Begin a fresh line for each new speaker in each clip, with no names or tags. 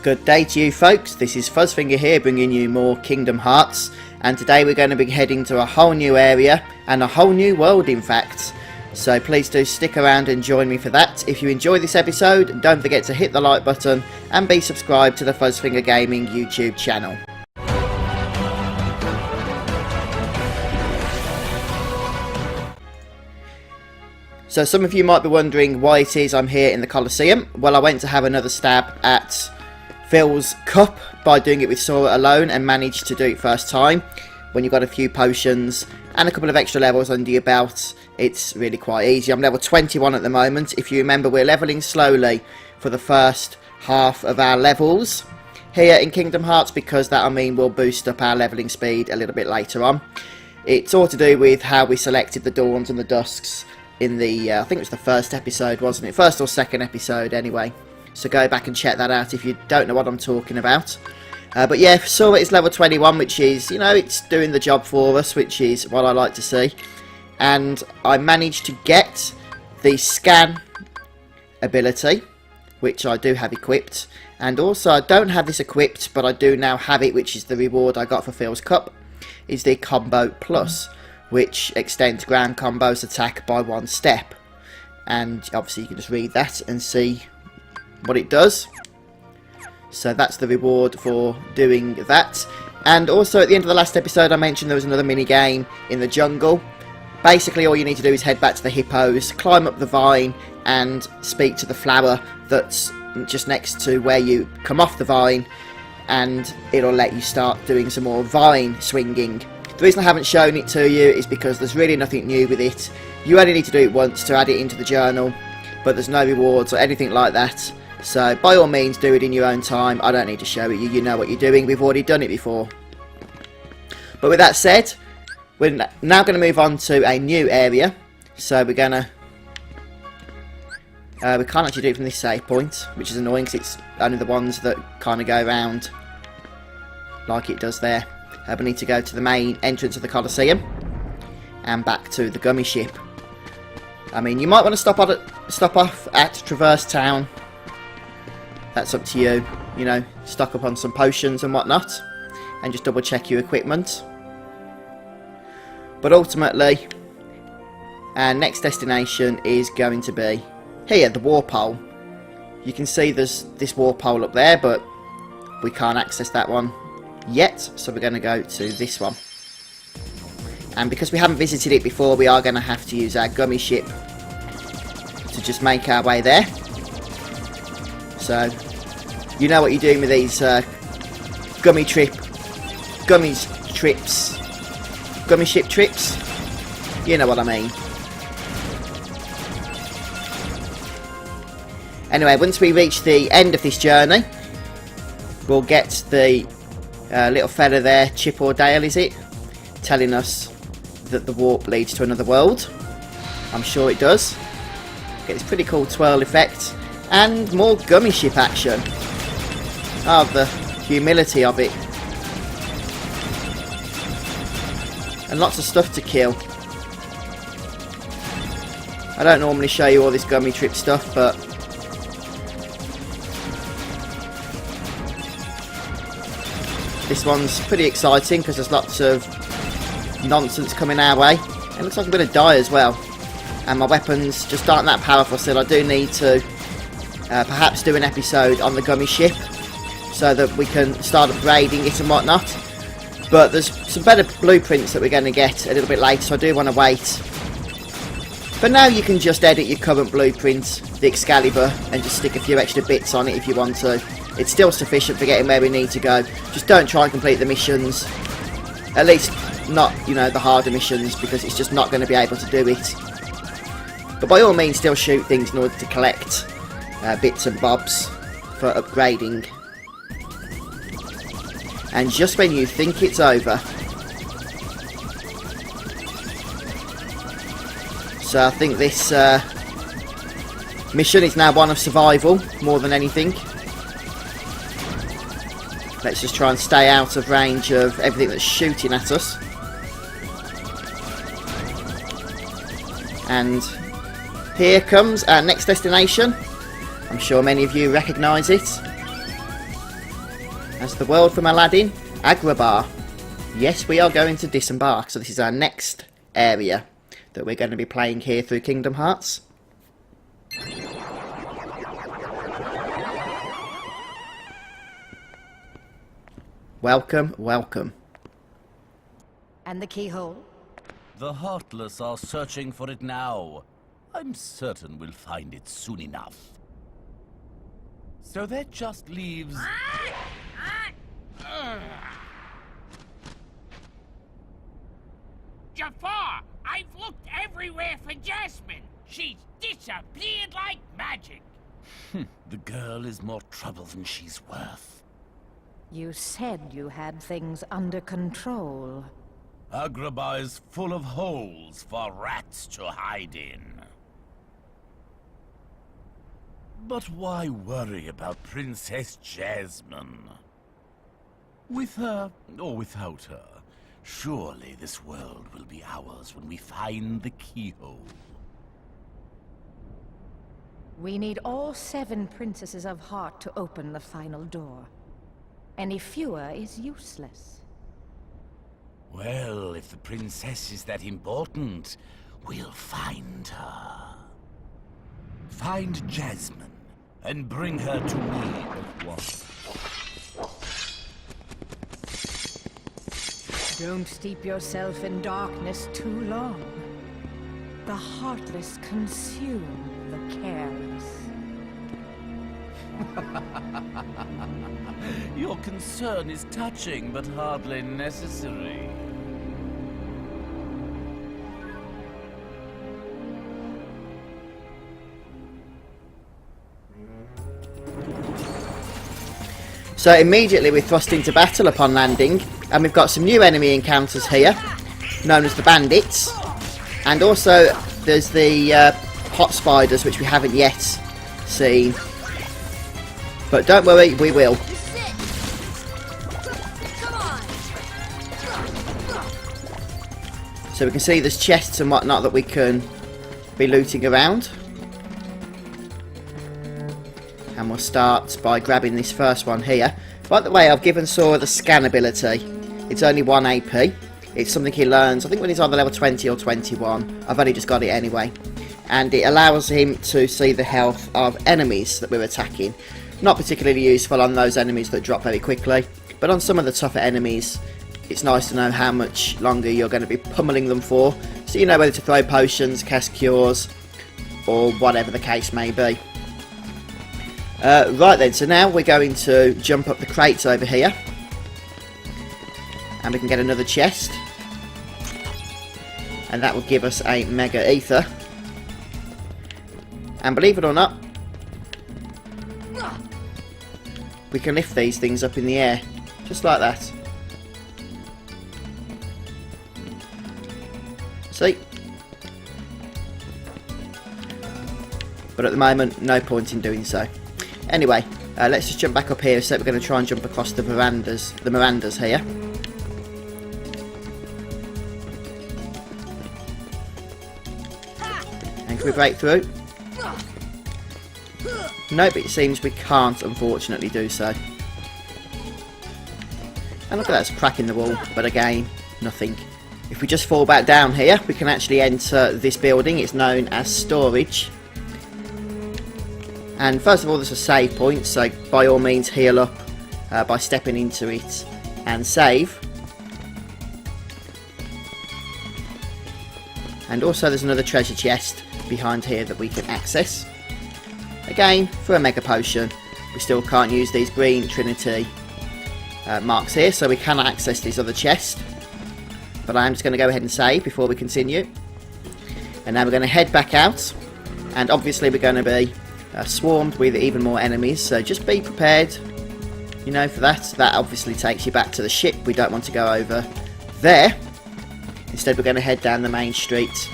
Good day to you folks, this is Fuzzfinger here bringing you more Kingdom Hearts, and today we're going to be heading to a whole new area and a whole new world in fact. So please do stick around and join me for that. If you enjoy this episode, don't forget to hit the like button and be subscribed to the FuzzfingerGaming YouTube channel. So some of you might be wondering why it is I'm here in the Coliseum. Well, I went to have another stab at Phil's cup by doing it with Sora alone and managed to do it first time. When you've got a few potions and a couple of extra levels under your belt, it's really quite easy. I'm level 21 at the moment. If you remember, we're leveling slowly for the first half of our levels here in Kingdom Hearts, because that'll mean we'll boost up our leveling speed a little bit later on. It's all to do with how we selected the dawns and the dusks in the, I think it was the first episode, wasn't it? First or second episode anyway. So go back and check that out if you don't know what I'm talking about. But yeah, Sora is level 21, which is, you know, it's doing the job for us, which is what I like to see. And I managed to get the scan ability, which I do have equipped. And also, I don't have this equipped, but I do now have it, which is the reward I got for Phil's Cup, is the Combo Plus, which extends ground combos attack by 1 step. And obviously you can just read that and see what it does. So that's the reward for doing that. And also at the end of the last episode I mentioned there was another mini game in the jungle. Basically all you need to do is head back to the hippos, climb up the vine and speak to the flower that's just next to where you come off the vine, and it'll let you start doing some more vine swinging. The reason I haven't shown it to you is because there's really nothing new with it. You only need to do it once to add it into the journal, but there's no rewards or anything like that. So by all means do it in your own time. I don't need to show it you, you know what you're doing, we've already done it before. But with that said, we're now going to move on to a new area. So we're going to... we can't actually do it from this save point, which is annoying because it's only the ones that kind of go around like it does there. We need to go to the main entrance of the Coliseum and back to the gummy ship. I mean, you might want to stop off at Traverse Town. That's up to you. You know, stock up on some potions and whatnot, and just double check your equipment. But ultimately, our next destination is going to be here, the War Pole. You can see there's this War Pole up there, but we can't access that one yet, so we're going to go to this one. And because we haven't visited it before, we are going to have to use our gummy ship to just make our way there. So you know what you're doing with these gummy ship trips, you know what I mean. Anyway, once we reach the end of this journey, we'll get the little fella there, Chip or Dale is it, telling us that the warp leads to another world. I'm sure it does. Get this pretty cool twirl effect and more gummy ship action. Oh, the humility of it. And lots of stuff to kill. I don't normally show you all this gummy trip stuff, but this one's pretty exciting because there's lots of nonsense coming our way. It looks like I'm going to die as well. And my weapons just aren't that powerful still. I do need to perhaps do an episode on the gummy ship so that we can start upgrading it and whatnot. But there's some better blueprints that we're going to get a little bit later, so I do want to wait. For now you can just edit your current blueprint, the Excalibur, and just stick a few extra bits on it if you want to. It's still sufficient for getting where we need to go. Just don't try and complete the missions. At least not, you know, the harder missions, because it's just not going to be able to do it. But by all means still shoot things in order to collect bits and bobs for upgrading. And just when you think it's over. So I think this mission is now one of survival more than anything. Let's just try and stay out of range of everything that's shooting at us. And here comes our next destination. I'm sure many of you recognise it. That's the world from Aladdin, Agrabah. Yes, we are going to disembark, so this is our next area that we're going to be playing here through Kingdom Hearts. Welcome, welcome.
And the keyhole?
The Heartless are searching for it now. I'm certain we'll find it soon enough. So that just leaves...
Jafar, I've looked everywhere for Jasmine. She's disappeared like magic.
The girl is more trouble than she's worth.
You said you had things under control.
Agrabah is full of holes for rats to hide in. But why worry about Princess Jasmine? With her, or without her, surely this world will be ours when we find the keyhole.
We need all 7 princesses of heart to open the final door. Any fewer is useless.
Well, if the princess is that important, we'll find her. Find Jasmine, and bring her to me at once.
Don't steep yourself in darkness too long. The heartless consume the careless.
Your concern is touching, but hardly necessary.
So immediately we're thrust into battle upon landing, and we've got some new enemy encounters here, known as the bandits, and also there's the hot spiders, which we haven't yet seen. But don't worry, we will. So we can see there's chests and whatnot that we can be looting around. And we'll start by grabbing this first one here. By the way, I've given Sora the scan ability. It's only 1 AP. It's something he learns, I think when he's either level 20 or 21. I've only just got it anyway. And it allows him to see the health of enemies that we're attacking. Not particularly useful on those enemies that drop very quickly, but on some of the tougher enemies, it's nice to know how much longer you're going to be pummeling them for, so you know whether to throw potions, cast cures, or whatever the case may be. Right then, so now we're going to jump up the crates over here, and we can get another chest, and that will give us a Mega Ether. And believe it or not, we can lift these things up in the air, just like that. See? But at the moment, no point in doing so. Anyway, let's just jump back up here. So we're going to try and jump across the verandas here. And can we break through? Nope, it seems we can't, unfortunately, do so. And look at that, it's a crack in the wall, but again, nothing. If we just fall back down here, we can actually enter this building. It's known as storage. And first of all, there's a save point, so by all means heal up by stepping into it and save. And also there's another treasure chest behind here that we can access. Again, for a Mega Potion, we still can't use these green Trinity marks here, so we cannot access this other chest. But I am just going to go ahead and save before we continue. And now we're going to head back out, and obviously we're going to be swarmed with even more enemies, so just be prepared, you know, for that. That obviously takes you back to the ship. We don't want to go over there. Instead we're going to head down the main street.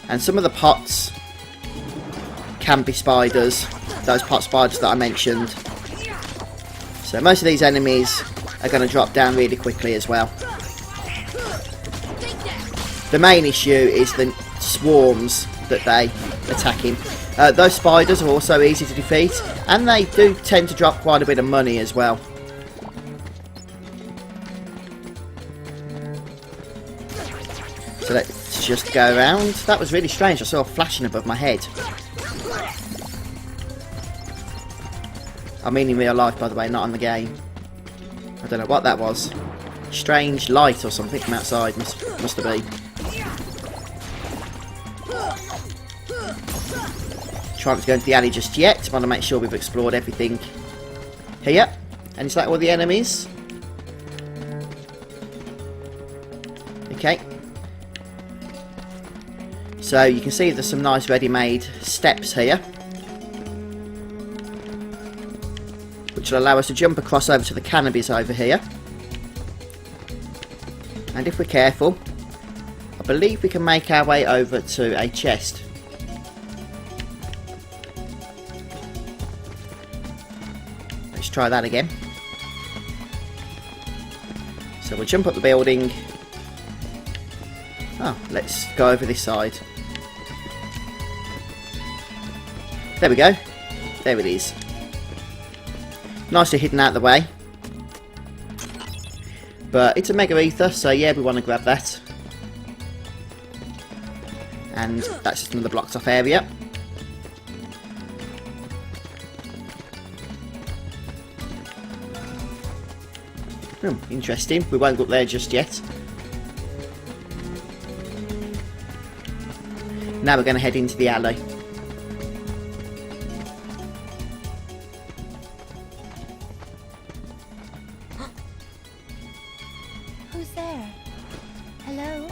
And some of the pots can be spiders, those pot spiders that I mentioned. So most of these enemies are going to drop down really quickly as well. The main issue is the swarms that they attack him. Those spiders are also easy to defeat, and they do tend to drop quite a bit of money as well. So let's just go around. That was really strange. I saw a flashing above my head. I mean in real life, by the way, not on the game. I don't know what that was. Strange light or something from outside. Must have been. Try not to go into the alley just yet. Want to make sure we've explored everything here. And is that all the enemies? Okay. So you can see there's some nice ready-made steps here, which will allow us to jump across over to the cannabis over here. And if we're careful, I believe we can make our way over to a chest. Let's try that again. So we'll jump up the building. Oh, let's go over this side. There we go. There it is. Nicely hidden out of the way. But it's a mega ether, so yeah, we want to grab that. And that's just another blocked off area. Interesting. We won't go up there just yet. Now we're going to head into the alley.
Who's there? Hello?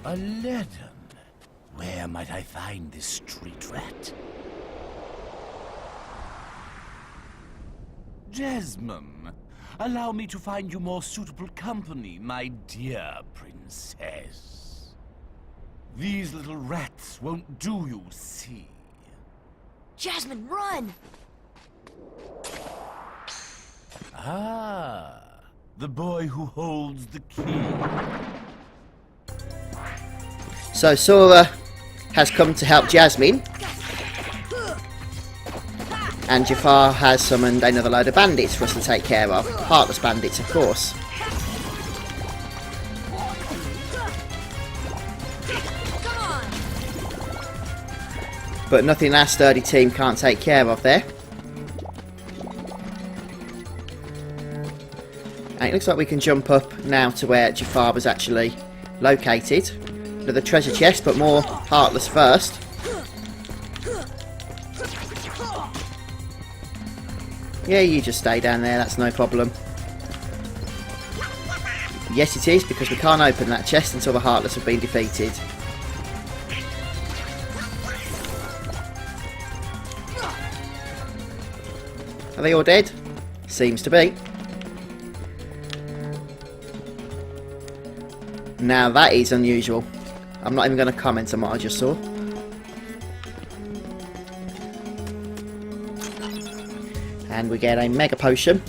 A leaden. Where might I find this street rat? Jasmine, allow me to find you more suitable company, my dear princess. These little rats won't do, you see.
Jasmine, run!
Ah, the boy who holds the key.
So Sora has come to help Jasmine, and Jafar has summoned another load of bandits for us to take care of. Heartless bandits, of course. But nothing our sturdy team can't take care of there. And it looks like we can jump up now to where Jafar was actually located. The treasure chest, but more Heartless first. Yeah, you just stay down there, that's no problem. Yes, it is, because we can't open that chest until the Heartless have been defeated. Are they all dead? Seems to be. Now that is unusual. I'm not even going to comment on what I just saw. And we get a mega potion.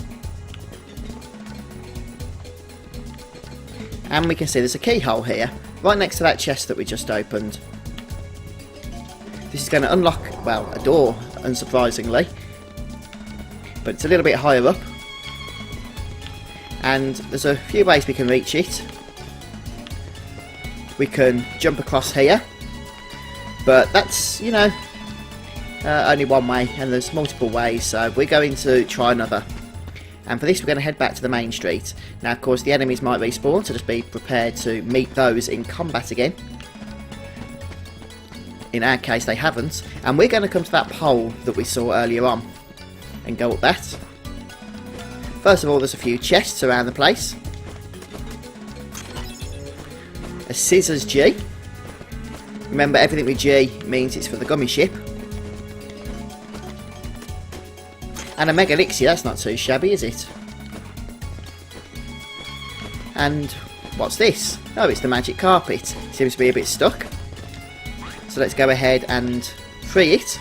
And we can see there's a keyhole here, right next to that chest that we just opened. This is going to unlock, well, a door, unsurprisingly. But it's a little bit higher up. And there's a few ways we can reach it. We can jump across here, but that's, you know, only one way, and there's multiple ways, so we're going to try another. And for this we're going to head back to the main street. Now of course the enemies might respawn, so just be prepared to meet those in combat again. In our case they haven't, and we're going to come to that pole that we saw earlier on and go up that. First of all, there's a few chests around the place. A scissors G. Remember, everything with G means it's for the gummy ship. And a mega elixir, that's not too shabby, is it? And What's this? Oh, it's the magic carpet. Seems to be a bit stuck. So let's go ahead and free it.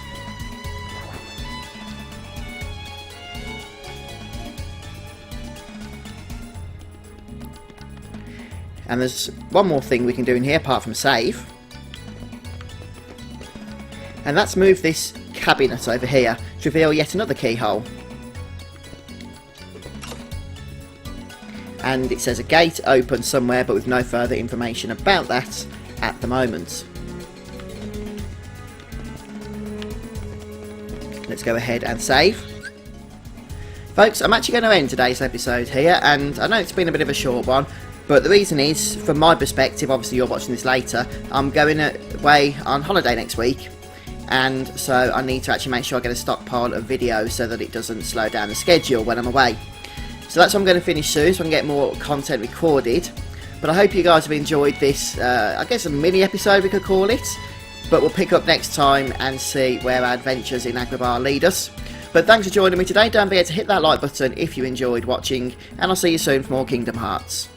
And there's one more thing we can do in here apart from save. And that's move this cabinet over here to reveal yet another keyhole. And it says a gate open somewhere, but with no further information about that at the moment. Let's go ahead and save. Folks, I'm actually going to end today's episode here, and I know it's been a bit of a short one, but the reason is, from my perspective, obviously you're watching this later, I'm going away on holiday next week, and so I need to actually make sure I get a stockpile of videos so that it doesn't slow down the schedule when I'm away. So that's what I'm going to finish soon, so I can get more content recorded. But I hope you guys have enjoyed this, I guess a mini episode we could call it. But we'll pick up next time and see where our adventures in Agrabah lead us. But thanks for joining me today. Don't forget to hit that like button if you enjoyed watching, and I'll see you soon for more Kingdom Hearts.